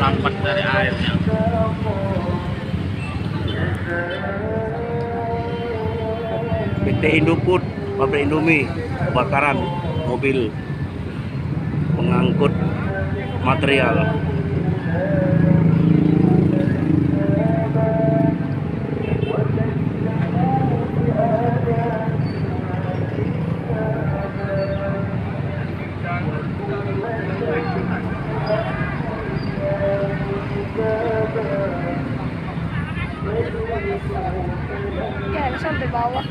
merambat dari airnya. PT Indofood, pabrik Indomie, kebakaran mobil pengangkut material. Ya, sampai bawah.